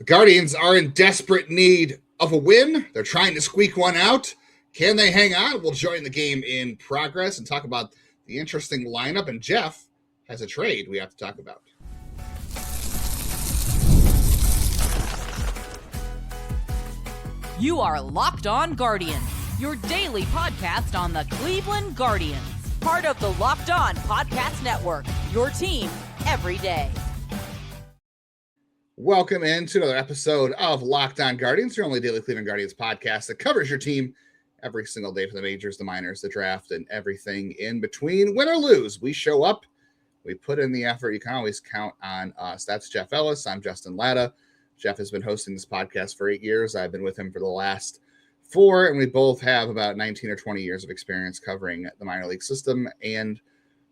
Guardians are in desperate need of a win. They're trying to squeak one out. Can they hang on? We'll join the game in progress and talk about the interesting lineup. And Jeff has a trade we have to talk about. You are Locked On Guardians, your daily podcast on the Cleveland Guardians. Part of the Locked On Podcast Network, your team every day. Welcome into another episode of Locked On Guardians, your only daily Cleveland Guardians podcast that covers your team every single day for the majors, the minors, the draft, and everything in between. Win or lose, we show up. We put in the effort. You can always count on us. That's Jeff Ellis. I'm Justin Lada. Jeff has been hosting this podcast for 8 years. I've been with him for the last 4, and we both have about 19 or 20 years of experience covering the minor league system and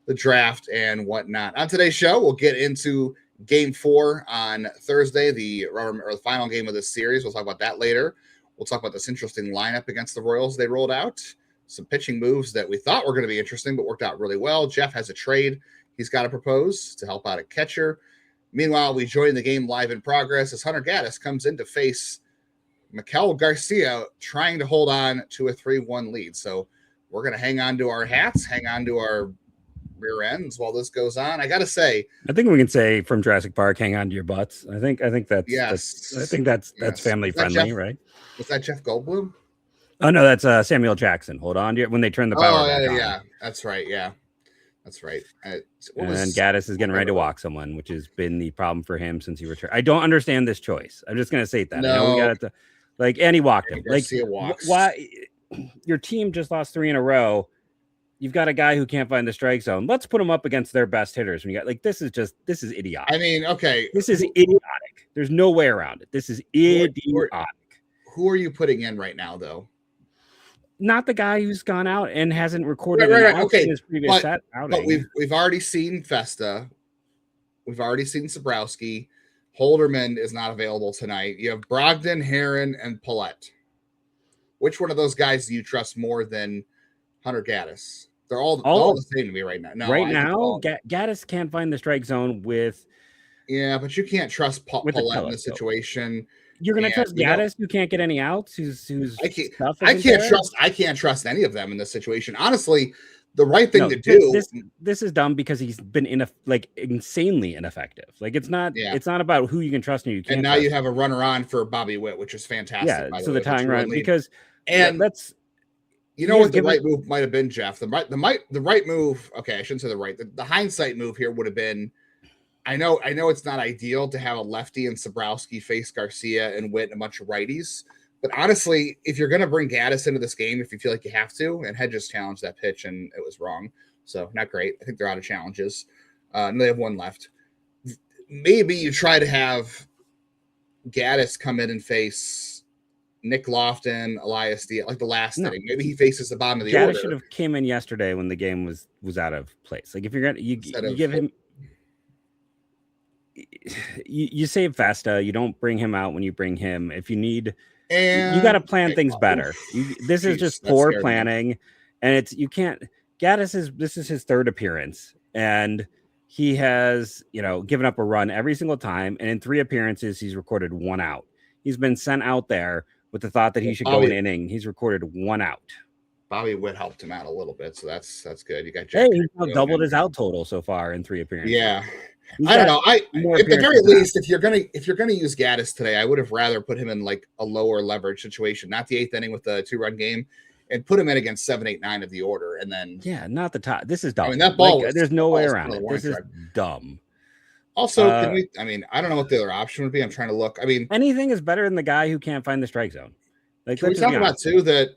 the draft and whatnot. On today's show, we'll get into Game 4 on Thursday, the final game of this series. We'll talk about that later. We'll talk about this interesting lineup against the Royals they rolled out. Some pitching moves that we thought were going to be interesting, but worked out really well. Jeff has a trade he's got to propose to help out a catcher. Meanwhile, we join the game live in progress as Hunter Gaddis comes in to face Miguel Garcia, trying to hold on to a 3-1 lead. So we're going to hang on to our hats, hang on to our rear ends while this goes on. I got to say, I think we can say from Jurassic Park, hang on to your butts. I think that's, yes. I think that's family friendly, right? Was that Jeff Goldblum? Oh no, that's Samuel Jackson. Hold on to it when they turn the power back on. Yeah, that's right. Yeah, that's right. And Gaddis is getting ready to walk someone, which has been the problem for him since he returned. I don't understand this choice. I'm just going to say that. No. I know we got to, and he walked him. Garcia walks. Why? Your team just lost 3 in a row. You've got a guy who can't find the strike zone. Let's put him up against their best hitters. When you got this is idiotic. I mean, okay, this is idiotic. There's no way around it. This is idiotic. Who are you putting in right now, though? Not the guy who's gone out and hasn't recorded Okay, in his previous set outing. But we've already seen Festa. We've already seen Sabrowski. Holderman is not available tonight. You have Brogdon, Heron, and Paulette. Which one of those guys do you trust more than Hunter Gaddis? They're all the same to me right now. No, Gaddis can't find the strike zone with. Yeah, but you can't trust Paulette in this situation. You're going to trust Gaddis, who can't get any outs. I can't trust any of them in this situation. Honestly, the right thing to do. This is dumb because he's been insanely ineffective. It's not about who you can trust and you can't. And now you have a runner on for Bobby Witt, which is fantastic. Yeah, by so the the tying run because that's. You know what the right move might have been, Jeff? The right move. Okay, I shouldn't say the right. The hindsight move here would have been. I know it's not ideal to have a lefty and Sabrowski face Garcia and Witt and a bunch of righties. But honestly, if you're going to bring Gaddis into this game, if you feel like you have to, and Hedges challenged that pitch and it was wrong, so not great. I think they're out of challenges. And they have one left. Maybe you try to have Gaddis come in and face Nick Lofton, Elias Diaz, like the last inning. Maybe he faces the bottom of the order. Gaddis should have came in yesterday when the game was out of place. If you're gonna you give him. You save Festa. You don't bring him out when you bring him. If you need, you got to plan things better. This is just poor planning, and you can't. Gaddis this is his 3rd appearance, and he has given up a run every single time. And in 3 appearances, he's recorded 1 out. He's been sent out there with the thought that he should go an inning. He's recorded 1 out. Bobby Witt helped him out a little bit, so that's good. You got he's doubled his out total so far in 3 appearances. Yeah. I don't know. At the very least, if you're gonna use Gaddis today, I would have rather put him in a lower leverage situation, not the 8th inning with the 2-run game, and put him in against 7, 8, 9 of the order, and then not the top. This is dumb. I mean, that ball. There's no way around it. This is dumb. Also, I don't know what the other option would be. I'm trying to look. I mean, anything is better than the guy who can't find the strike zone. Can we talk about too that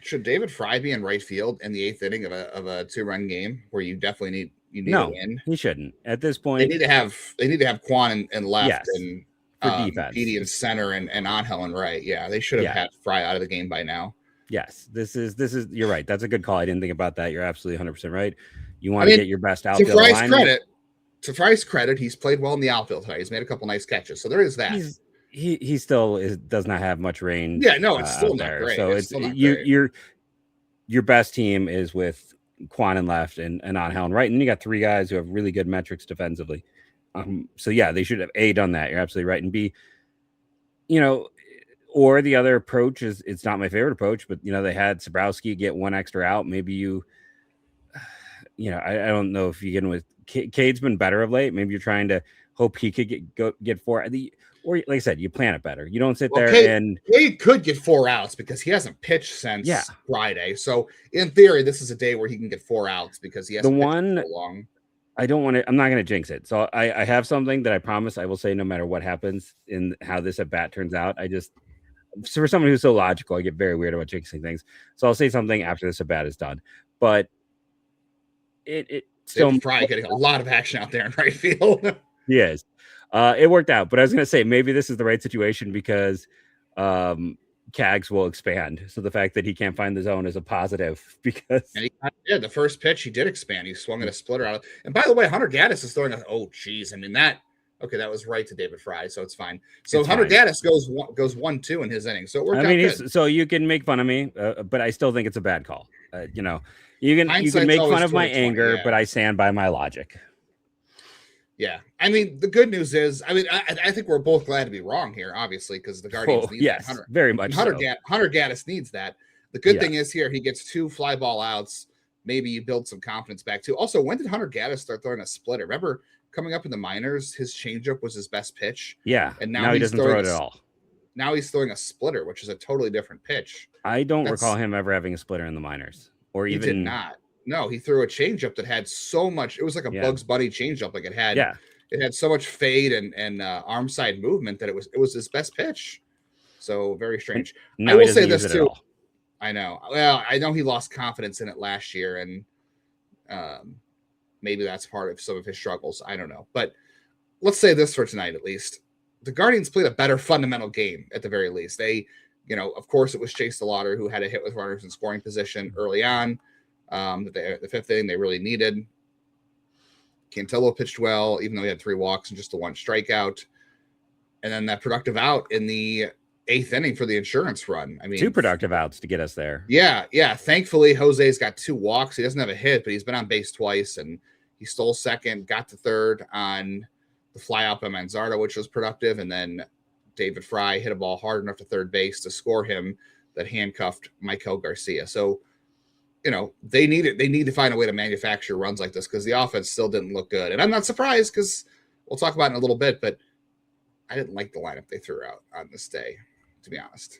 should David Fry be in right field in the 8th inning of a 2-run game where you definitely need. No, to win. He shouldn't. At this point, they need to have Quan and left and for defense, Petey in center and Angel and right. Yeah, they should have had Fry out of the game by now. Yes, this is. You're right. That's a good call. I didn't think about that. You're absolutely 100% right. You want to get your best outfield. To Fry's credit, he's played well in the outfield tonight. He's made a couple nice catches, so there is that. He still does not have much range. Yeah, no, it's still not great. So it's your best team is with Quan and left and Angel and right, and you got 3 guys who have really good metrics defensively. So yeah, they should have A, done that. You're absolutely right, and B, or the other approach is, it's not my favorite approach, but they had Sabrowski get one extra out. Maybe I don't know if you get with Cade's been better of late. Maybe you're trying to hope he could get 4. Or like I said, you plan it better. You don't sit there and Cade could get 4 outs because he hasn't pitched since Friday. So in theory, this is a day where he can get 4 outs because he hasn't pitched for so long. I'm not going to jinx it. So I have something that I promise I will say no matter what happens in how this at bat turns out. So for someone who's so logical, I get very weird about jinxing things. So I'll say something after this at bat is done. But it still probably getting a lot of action out there in right field. He is. It worked out, but I was going to say maybe this is the right situation because Cags will expand. So the fact that he can't find the zone is a positive because the first pitch he did expand. He swung at a splitter out. And by the way, Hunter Gaddis is throwing that was right to David Fry, so it's fine. So Hunter Gaddis goes 1-2 in his inning. So it worked out good. So you can make fun of me, but I still think it's a bad call. You can make fun of my anger, but I stand by my logic. Yeah. I mean, the good news is, I think we're both glad to be wrong here, obviously, because the Guardians need that. Very much Hunter Gaddis needs that. The good thing is here, he gets 2 fly ball outs. Maybe you build some confidence back too. Also, when did Hunter Gaddis start throwing a splitter? Remember coming up in the minors, his changeup was his best pitch. Yeah. And now he doesn't throw it at all. Now he's throwing a splitter, which is a totally different pitch. I don't recall him ever having a splitter in the minors or even. He did not. No, he threw a changeup that had so much. It was like a Bugs Bunny changeup. Like it had so much fade and arm side movement that it was his best pitch. So very strange. I will say this too. I know. Well, I know he lost confidence in it last year, and maybe that's part of some of his struggles. I don't know. But let's say this for tonight, at least. The Guardians played a better fundamental game at the very least. They, of course, it was Chase DeLauder who had a hit with runners in scoring position early on. The 5th inning they really needed. Cantillo pitched well, even though he had 3 walks and just the 1 strikeout. And then that productive out in the 8th inning for the insurance run. 2 productive outs to get us there. Yeah. Thankfully, Jose's got 2 walks. He doesn't have a hit, but he's been on base twice, and he stole second, got to third on the fly out by Manzardo, which was productive. And then David Fry hit a ball hard enough to third base to score him that handcuffed Michael Garcia. So, they need it. They need to find a way to manufacture runs like this because the offense still didn't look good. And I'm not surprised because we'll talk about it in a little bit, but I didn't like the lineup they threw out on this day, to be honest.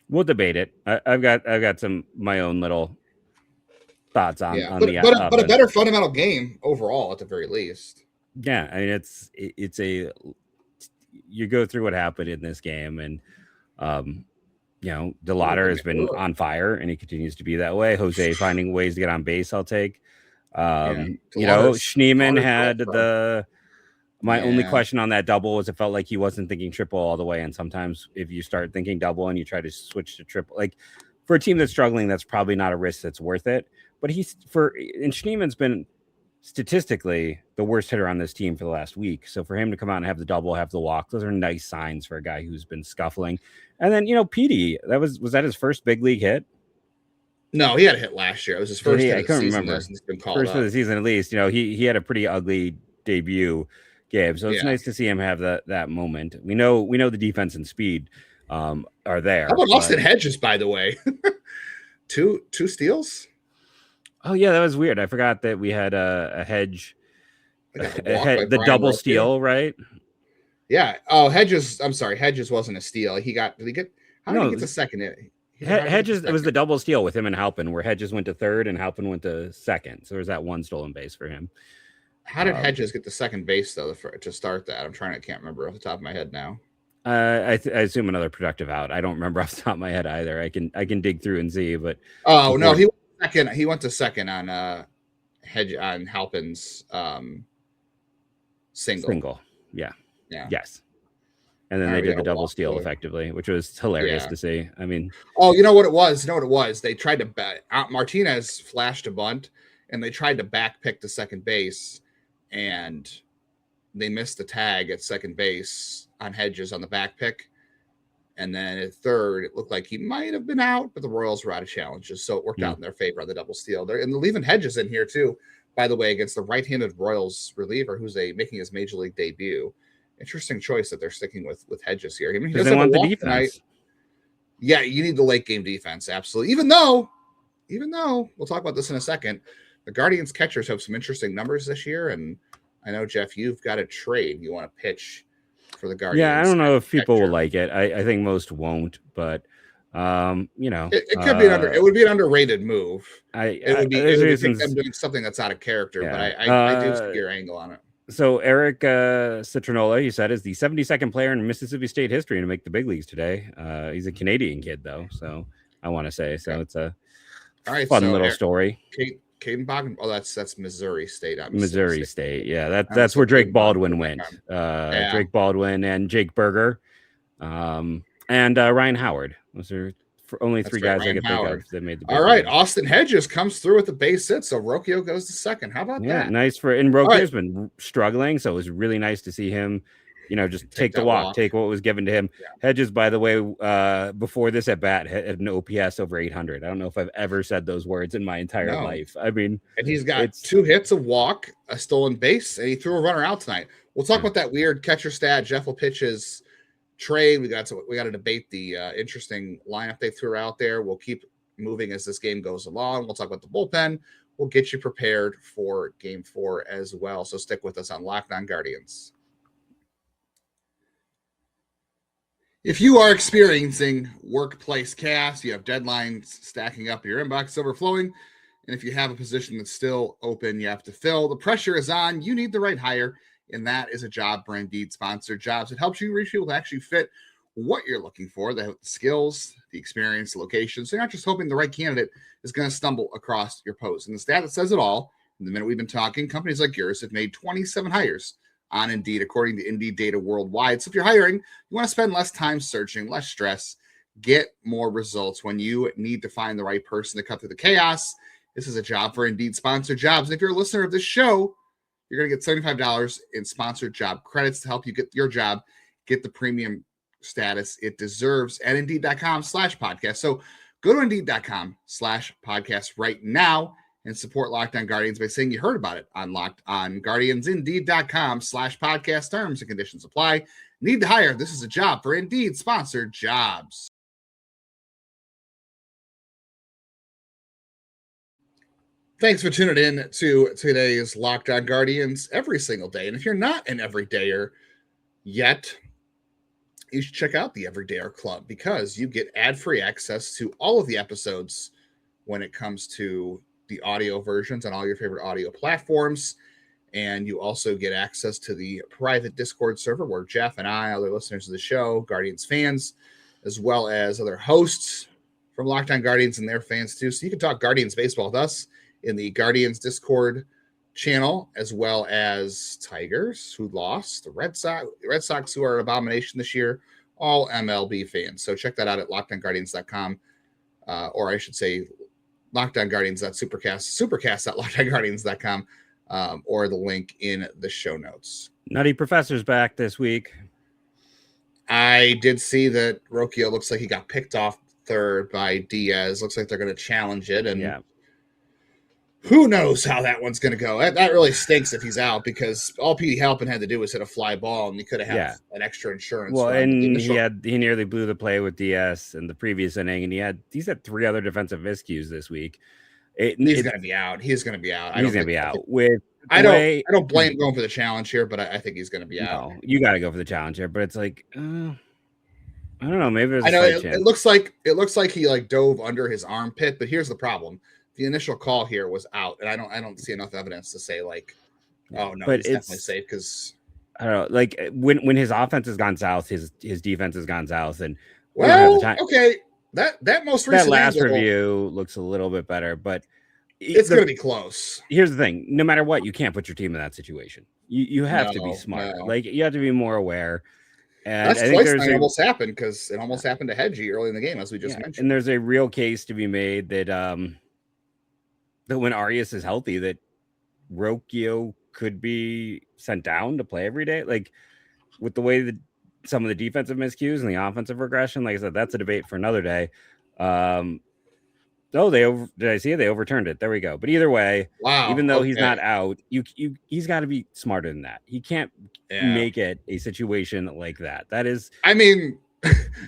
We'll debate it. I've got some my own little thoughts on but a better fundamental game overall at the very least. Yeah, it's you go through what happened in this game, and DeLauder has been on fire, and he continues to be that way. Jose finding ways to get on base, I'll take. Schneemann had my only question on that double was it felt like he wasn't thinking triple all the way. And sometimes if you start thinking double and you try to switch to triple, like for a team that's struggling, that's probably not a risk that's worth it. But Schneemann's been statistically the worst hitter on this team for the last week. So for him to come out and have the double, have the walk, those are nice signs for a guy who's been scuffling. And then, Petey, was that his first big league hit? No, he had a hit last year. It was his first hit I can't remember. First of the season, at least. He had a pretty ugly debut game. So it's nice to see him have that moment. We know the defense and speed are there. How about Austin Hedges, by the way? two steals? Oh, yeah, that was weird. I forgot that we had a Hedge, the double steal, right? Yeah. Oh, Hedges. I'm sorry. Hedges wasn't a steal. Did he get the second hit? Hedges, it was the double steal with him and Halpin, where Hedges went to third and Halpin went to second. So there's that 1 stolen base for him. How did Hedges get the second base, though, to start that? I can't remember off the top of my head now. I assume another productive out. I don't remember off the top of my head either. I can dig through and see, but no, he went to second on Halpin's single. Yeah. Yes. And then they did the double steal effectively, which was hilarious to see. You know what it was? They tried to bet. Martinez flashed a bunt, and they tried to back pick to second base, and they missed the tag at second base on Hedges on the back pick. And then at third, it looked like he might have been out, but the Royals were out of challenges, so it worked out in their favor on the double steal. They're leaving Hedges in here too, by the way, against the right-handed Royals reliever who's making his major league debut. interesting choice that they're sticking with Hedges here. I mean, he does they want the defense tonight. Yeah, you need the late game defense, absolutely. Even though we'll talk about this in a second, the Guardians catchers have some interesting numbers this year, and I know, Jeff, you've got a trade you want to pitch for the Guardians. Yeah, I don't know if people will like it. I think most won't, but it could be it would be an underrated move. It would be them doing something that's out of character, but I do see your angle on it. So Eric Citronola, you said, is the 72nd player in Mississippi State history to make the big leagues today. He's a Canadian kid, though, so I want to say. So it's a fun little story. Caden Bogdan. Oh, that's Missouri State. Missouri State. Yeah, that's where Drake Baldwin went. Drake Baldwin and Jake Berger, and Ryan Howard. Those are only three guys I could think of that made the big All right, league. Austin Hedges comes through with the base hit, so Rocchio goes to second. How about that? Yeah, nice and Rocchio's been struggling, so it was really nice to see him, just take the walk, take what was given to him. Yeah. Hedges, by the way, before this at bat, had an OPS over 800. I don't know if I've ever said those words in my entire life. I mean, and he's got 2 hits, a walk, a stolen base, and he threw a runner out tonight. We'll talk about that weird catcher stat. Jeff will pitch his trade. We got to debate the interesting lineup they threw out there. We'll keep moving as this game goes along. We'll talk about the bullpen. We'll get you prepared for Game 4 as well. So stick with us on Locked On Guardians. If you are experiencing workplace chaos, you have deadlines stacking up, your inbox overflowing, and if you have a position that's still open, you have to fill, the pressure is on, you need the right hire, and that is a job for Indeed Sponsored Jobs. It helps you reach people to actually fit what you're looking for, the skills, the experience, the location. So you're not just hoping the right candidate is going to stumble across your post. And the stat that says it all, in the minute we've been talking, companies like yours have made 27 hires on Indeed, according to Indeed data worldwide. So if you're hiring, you want to spend less time searching, less stress, get more results when you need to find the right person to cut through the chaos. This is a job for Indeed Sponsored Jobs. And if you're a listener of this show, you're going to get $75 in sponsored job credits to help you get your job, get the premium status it deserves at Indeed.com/podcast. So go to Indeed.com/podcast right now and support Locked On Guardians by saying you heard about it on Locked On Guardians. Indeed.com/podcast. Terms and conditions apply. Need to hire. This is a job for Indeed Sponsored Jobs. Thanks for tuning in to today's Locked On Guardians every single day. And if you're not an everydayer yet, you should check out the Everydayer Club because you get ad-free access to all of the episodes when it comes to the audio versions on all your favorite audio platforms. And you also get access to the private Discord server where Jeff and I, other listeners of the show, Guardians fans, as well as other hosts from Locked On Guardians and their fans too. So you can talk Guardians baseball with us in the Guardians Discord channel, as well as Tigers who lost, the Red Sox who are an abomination this year, all MLB fans. So check that out at LockedOnGuardians.com, or I should say LockedOnGuardians.supercast.LockedOnGuardians.com, or the link in the show notes. Nutty Professor's back this week. I did see that Rocchio looks like he got picked off third by Diaz. Looks like they're going to challenge it, and who knows how that one's going to go. That really stinks if he's out, because all Petey Halpin had to do was hit a fly ball, and he could have had an extra insurance. Well, and he nearly blew the play with Diaz in the previous inning, and he's had 3 other defensive miscues this week. He's going to be out. He's going to be out. He's going to be out. I don't blame him going for the challenge here, but I think he's going to be out. You got to go for the challenge here, but it's like, I don't know. Maybe there's it looks like he dove under his armpit, but here's the problem. The initial call here was out, and I don't see enough evidence to say oh no, but it's definitely safe, because I don't know, when his offense has gone south, his defense has gone south, and okay, that most recent last review looks a little bit better, but it's going to be close. Here's the thing: no matter what, you can't put your team in that situation. You have to be smart. No. You have to be more aware. And that's twice it almost happened, because it almost happened to Hedgie early in the game, as we just mentioned. And there's a real case to be made that that when Arias is healthy, that Rocchio could be sent down to play every day. With the way that some of the defensive miscues and the offensive regression, like I said, that's a debate for another day. There's Oh, did I see it? They overturned it. There we go. But either way, even though he's not out, he's got to be smarter than that. He can't make it a situation like that. That is, I mean,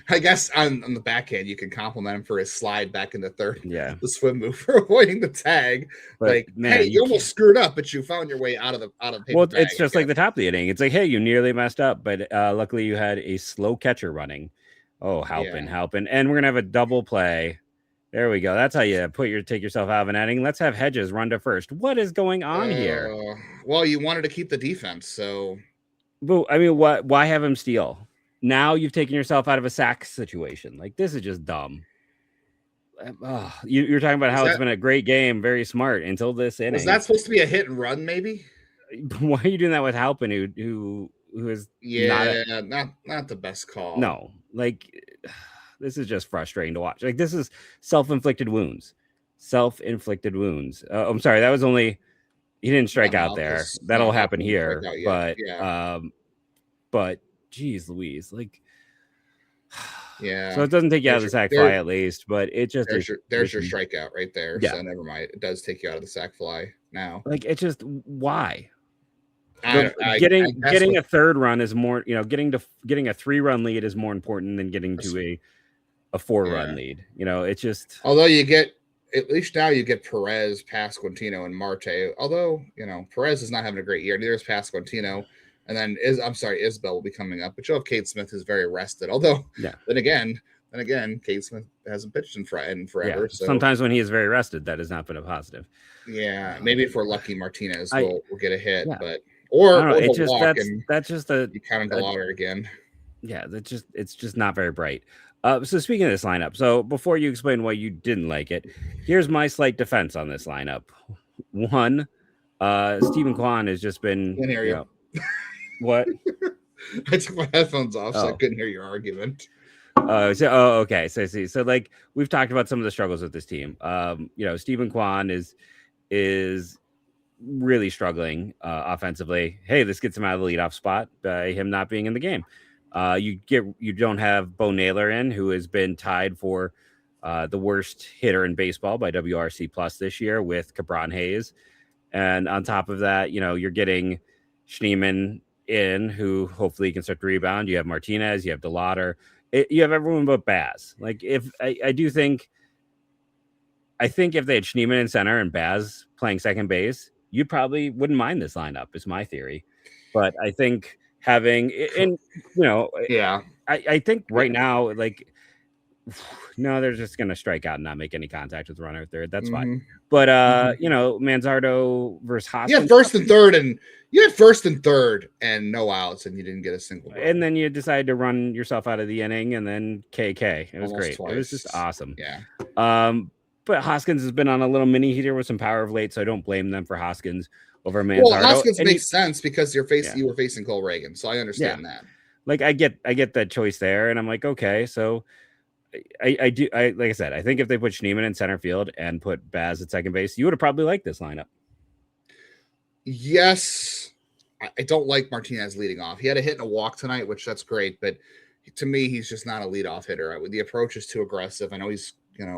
I guess on the backhand, you can compliment him for his slide back in the third. Yeah, the swim move for avoiding the tag. But, like, man, hey, you almost screwed up, but you found your way out of the well, it's just like the top of the inning. It's like, hey, you nearly messed up, but luckily you had a slow catcher running. Oh, helping, and we're gonna have a double play. There we go. That's how you take yourself out of an inning. Let's have Hedges run to first. What is going on here? Well, you wanted to keep the defense, so. But I mean, what? Why have him steal? Now you've taken yourself out of a sack situation. Like, this is just dumb. You're talking about how it's been a great game, very smart until this inning. Was that supposed to be a hit and run? Maybe. Why are you doing that with Halpin, who is not the best call? No, like. This is just frustrating to watch. Like, this is self-inflicted wounds. I'm sorry. That was only, he didn't strike out there. That'll happen here. But geez Louise, like, yeah. So it doesn't take you out of the sack fly at least, but it just there's your strikeout right there. Yeah. So never mind. It does take you out of the sack fly now. Like, it's just why? Getting a third run is more, getting a 3-run lead is more important than getting to a 4-run lead. It's just, although you get, at least now you get Perez, Pasquantino, and Marte. Although, Perez is not having a great year. Neither is Pasquantino. And then Isbell will be coming up. But Joe Cade Smith is very rested. Although, then again, Cade Smith hasn't pitched in forever. Yeah. So sometimes when he is very rested, that has not been a positive. Yeah, maybe if we're lucky, Martinez will get a hit, but that's just a you count the water again. Yeah, it's just not very bright. So speaking of this lineup, so before you explain why you didn't like it, here's my slight defense on this lineup. One, Stephen Kwan has just been. Can't hear you. What? I took my headphones off, so I couldn't hear your argument. Okay. So see, so like we've talked about some of the struggles with this team. Stephen Kwan is really struggling offensively. Hey, this gets him out of the leadoff spot by him not being in the game. You don't have Bo Naylor in, who has been tied for the worst hitter in baseball by WRC Plus this year with Cabron Hayes. And on top of that, you're getting Schneemann in, who hopefully can start to rebound. You have Martinez, you have DeLauder, you have everyone but Baz. Like, if I think if they had Schneemann in center and Baz playing second base, you probably wouldn't mind this lineup, is my theory. But I think having, I think right now, like, no, they're just going to strike out and not make any contact with the runner at third. That's fine. But, Manzardo versus Hoskins. You had first and third and no outs, and you didn't get a single run. And then you decided to run yourself out of the inning, and then KK. It was great. Twice. It was just awesome. Yeah. But Hoskins has been on a little mini heater with some power of late, so I don't blame them for Hoskins over Manzardo. Well, Hoskins makes sense because you were facing Cole Reagan, so I understand that. Like, I get that choice there, and I'm like, okay, so I do. Like I said, I think if they put Schneemann in center field and put Baz at second base, you would have probably liked this lineup. Yes, I don't like Martinez leading off. He had a hit and a walk tonight, which that's great, but to me, he's just not a leadoff hitter. The approach is too aggressive. I know he's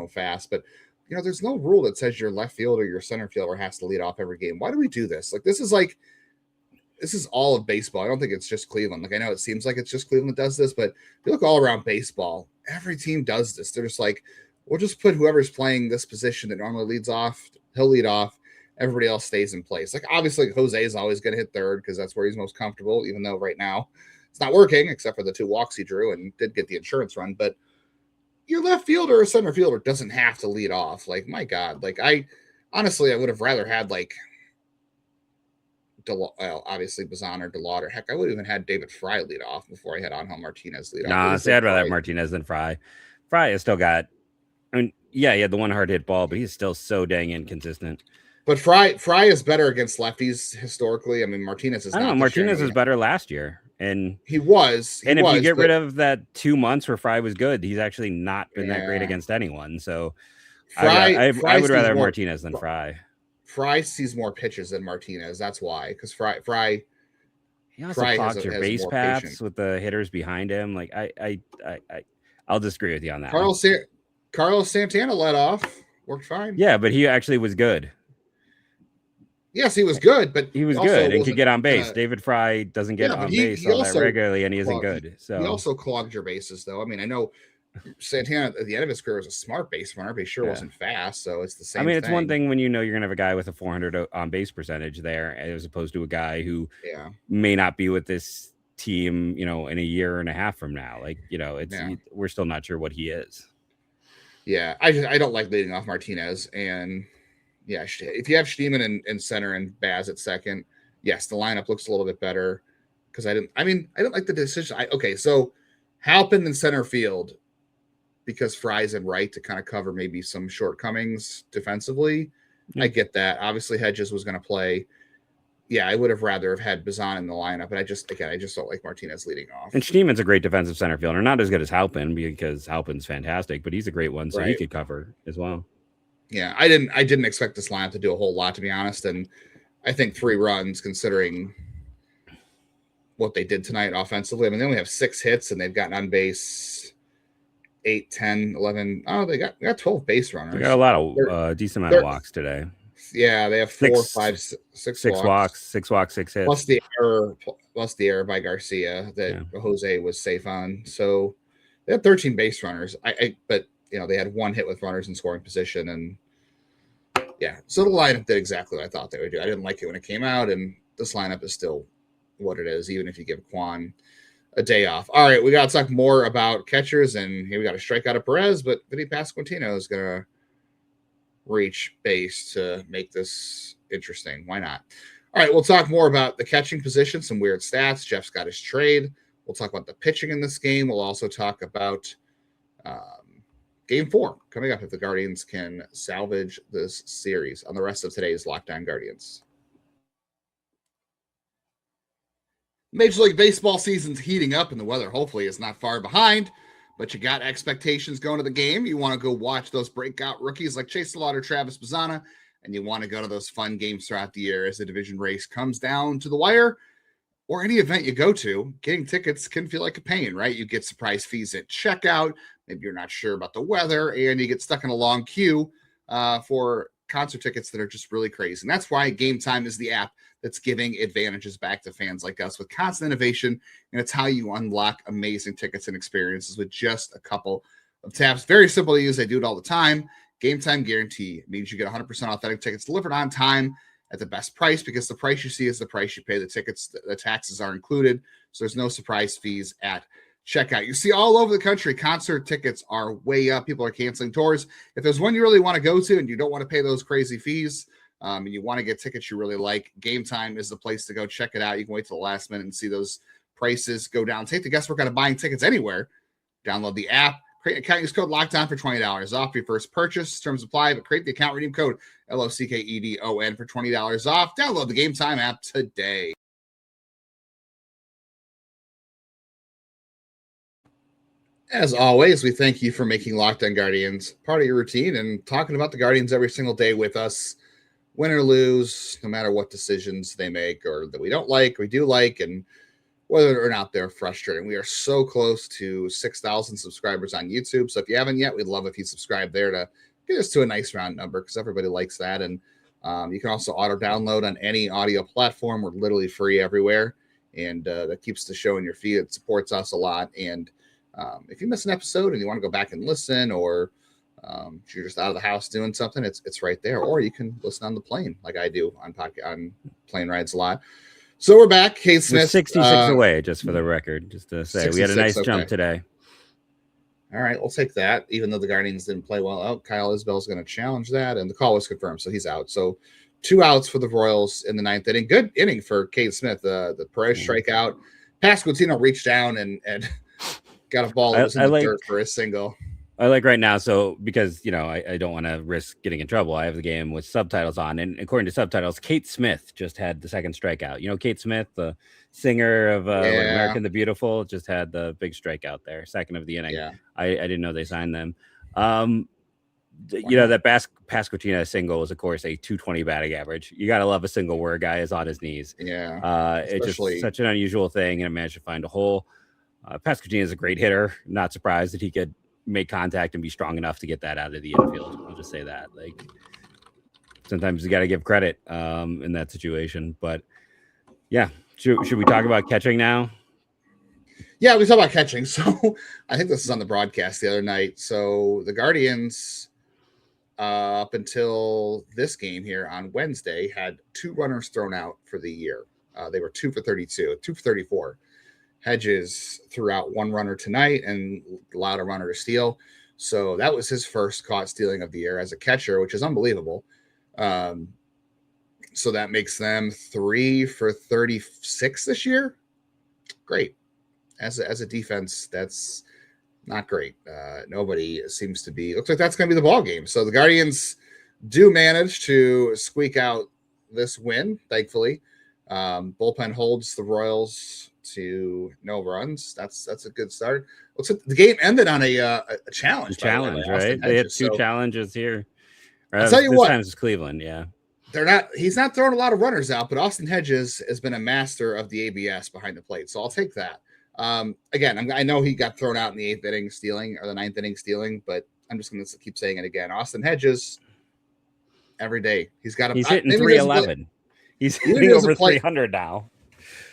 fast, but there's no rule that says your left field or your center fielder has to lead off every game. Why do we do this? Like, this is all of baseball. I don't think it's just Cleveland. Like, I know it seems like it's just Cleveland that does this, but if you look all around baseball, every team does this. They're just like, we'll just put whoever's playing this position that normally leads off, he'll lead off. Everybody else stays in place. Like, obviously, Jose is always going to hit third because that's where he's most comfortable, even though right now it's not working, except for the 2 walks he drew and did get the insurance run. But your left fielder or center fielder doesn't have to lead off. Like, my God. Like, I would have rather had, like, obviously Bazan or DeLauder. Heck, I would have even had David Fry lead off before I had Angel Martinez lead off. Nah, see, I'd rather have Martinez than Fry. Fry has still got, he had the one hard hit ball, but he's still so dang inconsistent. But Fry is better against lefties historically. I mean, Martinez is. I don't know. Martinez was better last year, and he was. If you get rid of that 2 months where Fry was good, he's actually not been that great against anyone. So, I would rather have Martinez than Fry. Fry sees more pitches than Martinez. That's why, because Fry. He also clogs your base paths with the hitters behind him. Like, I'll disagree with you on that. Carlos Santana led off. Worked fine. Yeah, but he actually was good. Yes, he was good, but he was good and could get on base. David Fry doesn't get on base all that regularly, and he isn't good. So he also clogged your bases, though. I mean, I know Santana at the end of his career was a smart base runner, but he sure wasn't fast. So it's the same. I mean, it's one thing when you know you're gonna have a guy with a 400 on base percentage there, as opposed to a guy who may not be with this team, in a year and a half from now. Like, we're still not sure what he is. Yeah, I don't like leading off Martinez, and if you have Steeman in center and Baz at second, yes, the lineup looks a little bit better because I didn't like the decision. So Halpin in center field because Fry's in right to kind of cover maybe some shortcomings defensively. I get that. Obviously, Hedges was going to play. Yeah, I would have rather have had Bazan in the lineup, but I just don't like Martinez leading off. And Steeman's a great defensive center fielder, not as good as Halpin because Halpin's fantastic, but he's a great one, so he could cover as well. Yeah, I didn't expect this lineup to do a whole lot, to be honest, and I think 3 runs considering what they did tonight offensively. I mean, they only have 6 hits, and they've gotten on base 8, 10, 11. Oh, they got 12 base runners. They got a lot of decent amount of walks today. Yeah, they have 4, 5, 6 walks. 6 walks, 6 hits. Plus the error by Garcia that Jose was safe on. So they had 13 base runners. But they had 1 hit with runners in scoring position, and so the lineup did exactly what I thought they would do. I didn't like it when it came out, and this lineup is still what it is, even if you give Kwan a day off. All right, we got to talk more about catchers, and here we got a strikeout of Perez, but Vinny Pasquantino is going to reach base to make this interesting. Why not? All right, we'll talk more about the catching position, some weird stats. Jeff's got his trade. We'll talk about the pitching in this game. We'll also talk about Game 4 coming up if the Guardians can salvage this series on the rest of today's Locked On Guardians. Major League Baseball season's heating up, and the weather hopefully is not far behind, but you got expectations going to the game. You want to go watch those breakout rookies like Chase Slaughter, Travis Bazzana, and you want to go to those fun games throughout the year as the division race comes down to the wire. Or any event you go to, getting tickets can feel like a pain, right? You get surprise fees at checkout. Maybe you're not sure about the weather, and you get stuck in a long queue for concert tickets that are just really crazy. And that's why Game Time is the app that's giving advantages back to fans like us with constant innovation, and it's how you unlock amazing tickets and experiences with just a couple of taps. Very simple to use. I do it all the time. Game Time Guarantee means you get 100% authentic tickets delivered on time at the best price, because the price you see is the price you pay. The tickets, the taxes are included, so there's no surprise fees at checkout. You see all over the country, concert tickets are way up. People are canceling tours. If there's one you really want to go to and you don't want to pay those crazy fees, and you want to get tickets you really like, Game Time is the place to go. Check it out. You can wait till the last minute and see those prices go down. Take the guesswork out of buying tickets anywhere. Download the app. Create an account. Use code LOCKEDON for $20 off your first purchase. Terms apply, but create the account. Redeem code LOCKEDON for $20 off. Download the Game Time app today. As always, we thank you for making Locked On Guardians part of your routine and talking about the Guardians every single day with us, win or lose, no matter what decisions they make or that we don't like, we do like, and whether or not they're frustrating. We are so close to 6,000 subscribers on YouTube. So if you haven't yet, we'd love if you subscribe there to get us to a nice round number, because everybody likes that. And you can also auto download on any audio platform. We're literally free everywhere. And that keeps the show in your feed. It supports us a lot. And if you miss an episode and you want to go back and listen, or you're just out of the house doing something, it's right there. Or you can listen on the plane like I do on plane rides a lot. So we're back. Cade Smith. We're 66 away, just for the record, just to say. We had a nice jump today. All right, we'll take that, even though the Guardians didn't play well. Oh, Kyle Isbell's going to challenge that, and the call was confirmed, so he's out. So 2 outs for the Royals in the 9th inning. Good inning for Cade Smith. The Perez strikeout. Pasquantino reached down and got a ball that was in the dirt for a single. I like right now, so because, I don't want to risk getting in trouble. I have the game with subtitles on, and according to subtitles, Kate Smith just had the second strikeout. Kate Smith, the singer of American the Beautiful, just had the big strikeout there, second of the inning. Yeah. I didn't know they signed them. That Pasquantino single was, of course, a 220 batting average. You got to love a single where a guy is on his knees. Yeah. It's just such an unusual thing, and it managed to find a hole. Pasquantino is a great hitter. Not surprised that he could make contact and be strong enough to get that out of the infield. just say that. Like sometimes you got to give credit in that situation. But yeah, should we talk about catching now? Yeah, we talk about catching. So I think this is on the broadcast the other night. So the Guardians, up until this game here on Wednesday, had 2 runners thrown out for the year. They were 2 for 32, 2 for 34. Hedges threw out 1 runner tonight and allowed a runner to steal. So that was his first caught stealing of the year as a catcher, which is unbelievable. So that makes them 3 for 36 this year. Great. As a defense, that's not great. Nobody seems to be. Looks like that's going to be the ball game. So the Guardians do manage to squeak out this win, thankfully. Bullpen holds the Royals to no runs. That's a good start. Looks like the game ended on a challenge. Challenge, right? They had 2 challenges here. I'll tell you what. Times it's Cleveland, yeah. He's not throwing a lot of runners out, but Austin Hedges has been a master of the ABS behind the plate. So I'll take that. Again, I know he got thrown out in the 8th inning stealing or the 9th inning stealing, but I'm just going to keep saying it again. Austin Hedges, every day he's hitting 311. He's hitting over 300 now.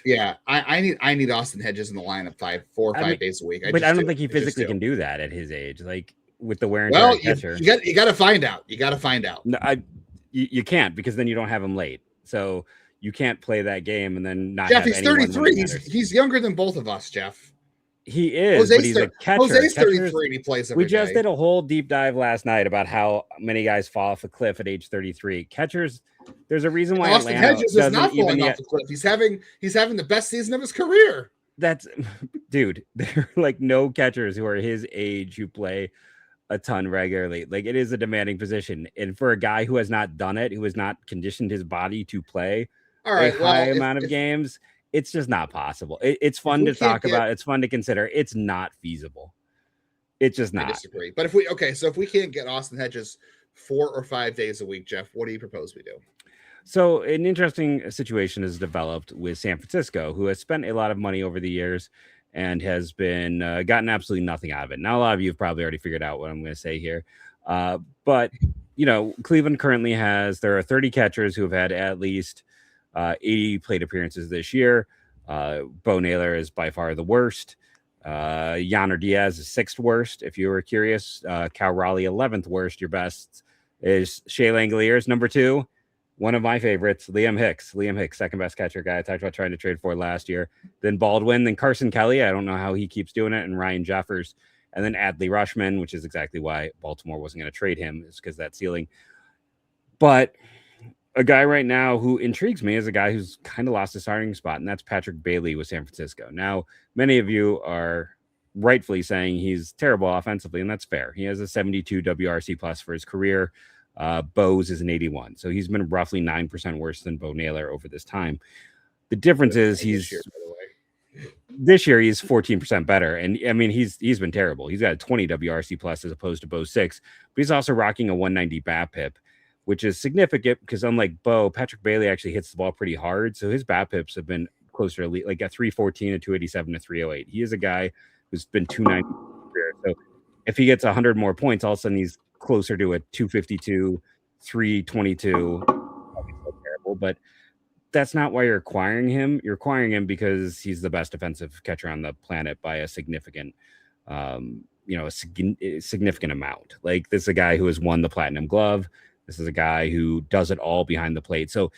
Yeah, I need Austin Hedges in the lineup 4 or 5 days a week. I don't think he physically can do that at his age, like with the wear and tear catcher. You got to find out. You got to find out. No, you can't, because then you don't have him late. So you can't play that game and then not. Jeff, he's 33. He's younger than both of us, Jeff. He is, but he's a catcher. Jose's 33 and he plays every day. We just did a whole deep dive last night about how many guys fall off a cliff at age 33. Catchers, there's a reason why Austin Hedges is not falling off the cliff. He's having the best season of his career. Dude, there are like no catchers who are his age who play a ton regularly. Like, it is a demanding position. And for a guy who has not done it, who has not conditioned his body to play a high amount of games, it's just not possible. It's fun to talk about. It's fun to consider. It's not feasible. It's just not. I disagree. But if we can't get Austin Hedges 4 or 5 days a week, Jeff, what do you propose we do? So an interesting situation has developed with San Francisco, who has spent a lot of money over the years and has been gotten absolutely nothing out of it. Now, a lot of you have probably already figured out what I'm going to say here. But, Cleveland currently there are 30 catchers who have had at least 80 plate appearances this year. Bo Naylor is by far the worst. Yainer Diaz is 6th worst. If you were curious, Cal Raleigh 11th worst. Your best is Shea Langoliers, number 2. One of my favorites, Liam Hicks, 2nd best catcher guy I talked about trying to trade for last year. Then Baldwin, then Carson Kelly. I don't know how he keeps doing it. And Ryan Jeffers. And then Adley Rutschman, which is exactly why Baltimore wasn't going to trade him, is because that ceiling. But a guy right now who intrigues me is a guy who's kind of lost his starting spot, and that's Patrick Bailey with San Francisco. Now, many of you are rightfully saying he's terrible offensively, and that's fair. He has a 72 WRC plus for his career. Bo's is an 81. So he's been roughly 9% worse than Bo Naylor over this time. The difference is this year he's 14% better. And I mean, he's been terrible. He's got a 20 WRC plus as opposed to Bo's 6, but he's also rocking a 190 BABIP, which is significant because unlike Bo, Patrick Bailey actually hits the ball pretty hard. So his BABIPs have been closer to like a 314, a 287, a 308. He is a guy who's been 290. So if he gets 100 more points, all of a sudden he's closer to a 252, 322. Terrible, but that's not why you're acquiring him. You're acquiring him because he's the best defensive catcher on the planet by a significant, significant amount. Like, this is a guy who has won the Platinum Glove. This is a guy who does it all behind the plate. So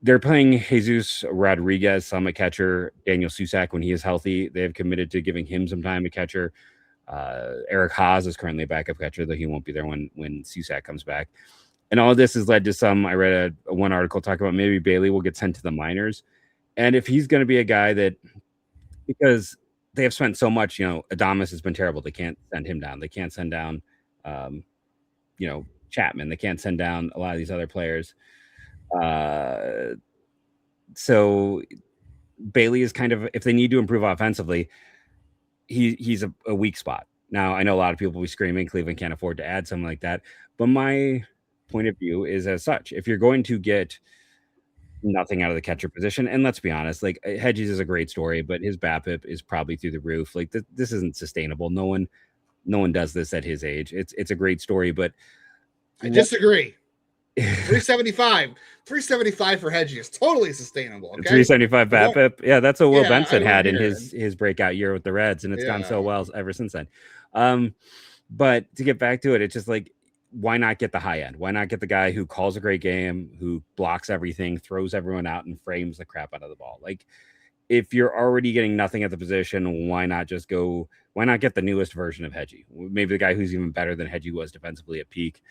they're playing Jesus Rodriguez, some a catcher, Daniel Susac when he is healthy. They have committed to giving him some time, a catcher. Eric Haas is currently a backup catcher, though he won't be there when Susac comes back. And all of this has led to some, I read one article talking about maybe Bailey will get sent to the minors. And if he's going to be a guy that, because they have spent so much, Adames has been terrible. They can't send him down. They can't send down, Chapman. They can't send down a lot of these other players. So Bailey is kind of, if they need to improve offensively, he's a weak spot. Now, I know a lot of people will be screaming Cleveland can't afford to add something like that, but my point of view is as such. If you're going to get nothing out of the catcher position, and let's be honest, like, Hedges is a great story, but his BABIP is probably through the roof. Like, this isn't sustainable. No one does this at his age. It's a great story, but I disagree. 375 for Hedges is totally sustainable. Okay? 375 BABIP. Yeah, that's what Will Benson had in his breakout year with the Reds, and it's gone so well ever since then. But to get back to it, it's just like, why not get the high end? Why not get the guy who calls a great game, who blocks everything, throws everyone out, and frames the crap out of the ball? Like, if you're already getting nothing at the position, why not get the newest version of Hedgie? Maybe the guy who's even better than Hedgie was defensively at peak,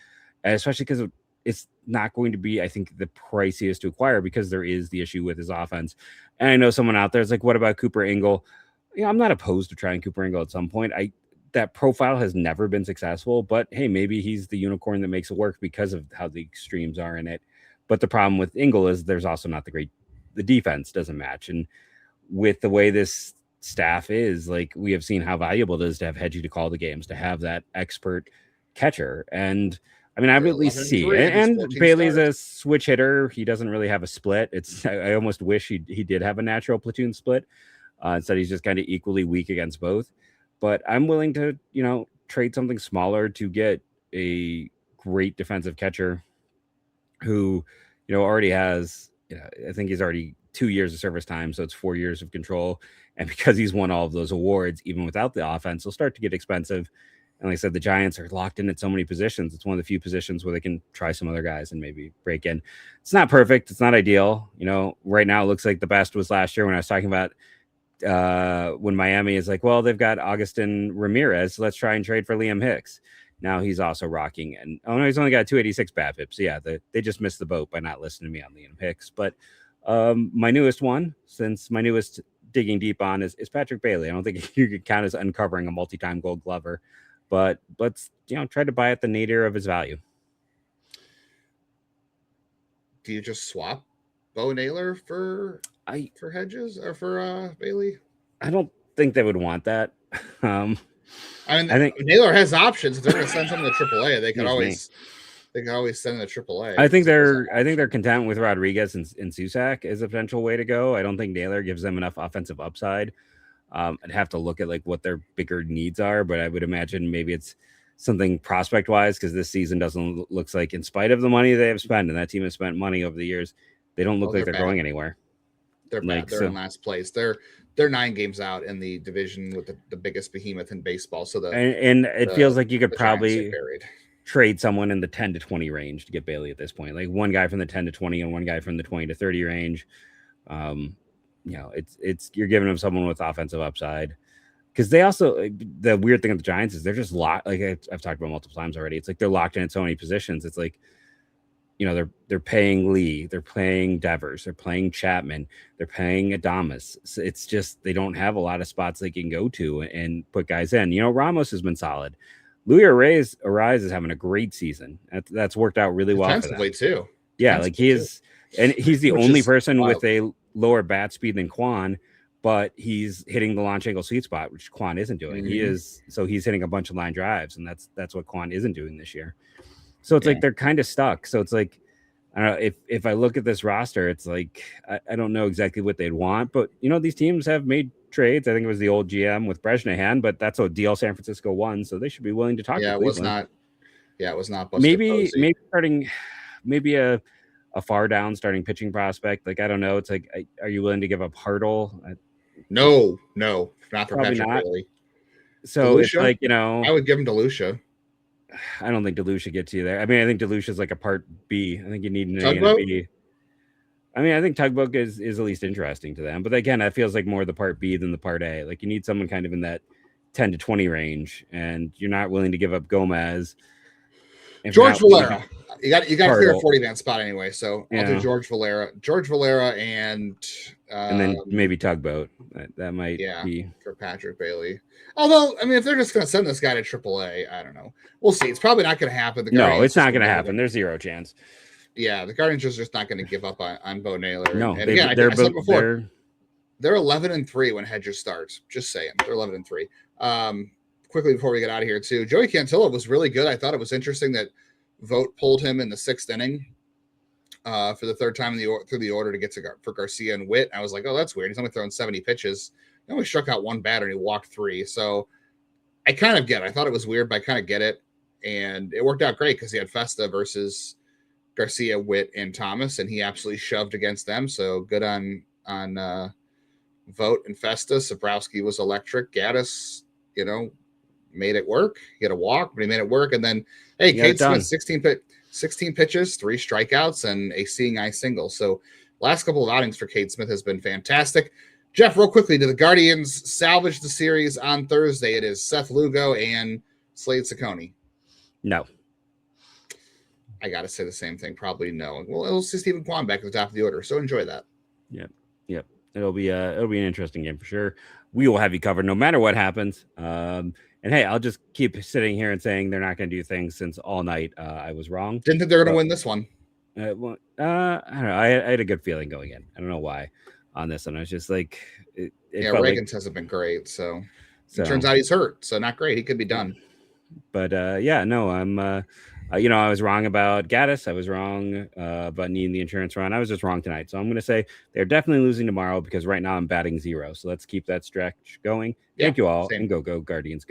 and especially because it's not going to be, I think, the priciest to acquire, because there is the issue with his offense. And I know someone out there is like, what about Cooper Engel? I'm not opposed to trying Cooper Engel at some point. That profile has never been successful, but hey, maybe he's the unicorn that makes it work because of how the extremes are in it. But the problem with Engel is there's also not the defense doesn't match. And with the way this staff is, like, we have seen how valuable it is to have Hedgie to call the games, to have that expert catcher. And I mean, I really see it. And Bailey's a switch hitter. He doesn't really have a split. I almost wish he did have a natural platoon split. Instead, he's just kind of equally weak against both. But I'm willing to, trade something smaller to get a great defensive catcher who, already has, I think he's already 2 years of service time. So it's 4 years of control. And because he's won all of those awards, even without the offense, he'll start to get expensive. And like I said, the Giants are locked in at so many positions. It's one of the few positions where they can try some other guys and maybe break in. It's not perfect. It's not ideal. Right now it looks like the best was last year when I was talking about when Miami is like, well, they've got Austin Ramirez, so let's try and trade for Liam Hicks. Now he's also rocking, and he's only got 286 BABIP. So yeah, they just missed the boat by not listening to me on Liam Hicks. But my newest digging deep on is Patrick Bailey. I don't think you could count as uncovering a multi-time Gold Glover, but let's try to buy at the nadir of his value. Do you just swap Bo Naylor for Hedges or for Bailey? I don't think they would want that. I think Naylor has options. If they're going to send someone to AAA, they could always send them to AAA. I think they're content with Rodriguez and Susac as a potential way to go. I don't think Naylor gives them enough offensive upside. I'd have to look at like what their bigger needs are, but I would imagine maybe it's something prospect wise, because this season looks like, in spite of the money they have spent, and that team has spent money over the years, they don't look like they're going anywhere. They're bad. They're in last place. They're 9 games out in the division with the biggest behemoth in baseball. So it feels like you could probably trade someone in the 10 to 20 range to get Bailey at this point. Like one guy from the 10 to 20 and one guy from the 20 to 30 range. It's you're giving them someone with offensive upside. Because they also, the weird thing with the Giants is they're just locked. Like I've talked about multiple times already. It's like they're locked in at so many positions. It's like, they're paying Lee, they're paying Devers, they're paying Chapman, they're paying Adames. So it's just they don't have a lot of spots they can go to and put guys in. Ramos has been solid. Luis Arraez is having a great season. That's worked out really well for them. Too. Yeah, like he is, and he's the only person with a lower bat speed than Quan, but he's hitting the launch angle sweet spot, which Quan isn't doing. Mm-hmm. He's hitting a bunch of line drives, and that's what Quan isn't doing this year. So it's like they're kind of stuck. So it's like, I don't know, if I look at this roster, it's like I don't know exactly what they'd want, but these teams have made trades. I think it was the old GM with Bresnahan, but that's a deal San Francisco won, so they should be willing to talk. Yeah, it was not. Maybe starting, maybe a far down starting pitching prospect. Like I don't know. It's like, are you willing to give up Hartle? No, not for Patrick Bailey. So DeLucia? It's like I would give him DeLucia. I don't think DeLucia gets you there. I mean, I think DeLucia is like a part B. I think you need an A and a B. I mean, I think Tugboat is at least interesting to them. But again, that feels like more the part B than the part A. Like you need someone kind of in that 10 to 20 range, and you're not willing to give up Gomez. George Valera. You got to clear a 40-man spot anyway. So I'll do George Valera, and then maybe Tugboat. That might be for Patrick Bailey. Although, I mean, if they're just going to send this guy to AAA, I don't know. We'll see. It's probably not going to happen. No, it's not going to happen. There's zero chance. Yeah, the Guardians are just not going to give up on Bo Naylor. No, and again, I said before, they're 11-3 when Hedges starts. Just saying, they're 11-3. Quickly before we get out of here, too, Joey Cantillo was really good. I thought it was interesting that Vogt pulled him in the 6th inning for the third time through the order to get for Garcia and Witt. I was like, oh, that's weird. He's only throwing 70 pitches. He only struck out one batter and he walked 3. So I kind of get it. I thought it was weird, but I kind of get it. And it worked out great because he had Festa versus Garcia, Witt, and Thomas, and he absolutely shoved against them. So good on Vogt and Festa. Sabrowski was electric. Gaddis, made it work. He had a walk, but he made it work. And then, hey, Cade Smith, 16 pitches, 3 strikeouts, and a seeing eye single. So last couple of outings for Cade Smith has been fantastic. Jeff, real quickly, do the Guardians salvage the series on Thursday? It is Seth Lugo and Slade Ciccone. No. I got to say the same thing. Probably no. Well, we'll see Stephen Kwan back at the top of the order. So enjoy that. Yep. It'll be an interesting game for sure. We will have you covered no matter what happens. And hey, I'll just keep sitting here and saying they're not going to do things since all night. I was wrong. Didn't think they're going to win this one. I don't know. I had a good feeling going in. I don't know why on this one. I was just like, Reagan's hasn't been great. So it turns out he's hurt. So not great. He could be done. But I'm. I was wrong about Gaddis. I was wrong about needing the insurance run. I was just wrong tonight. So I'm going to say they're definitely losing tomorrow because right now I'm batting 0. So let's keep that stretch going. Thank you all. And go Guardians.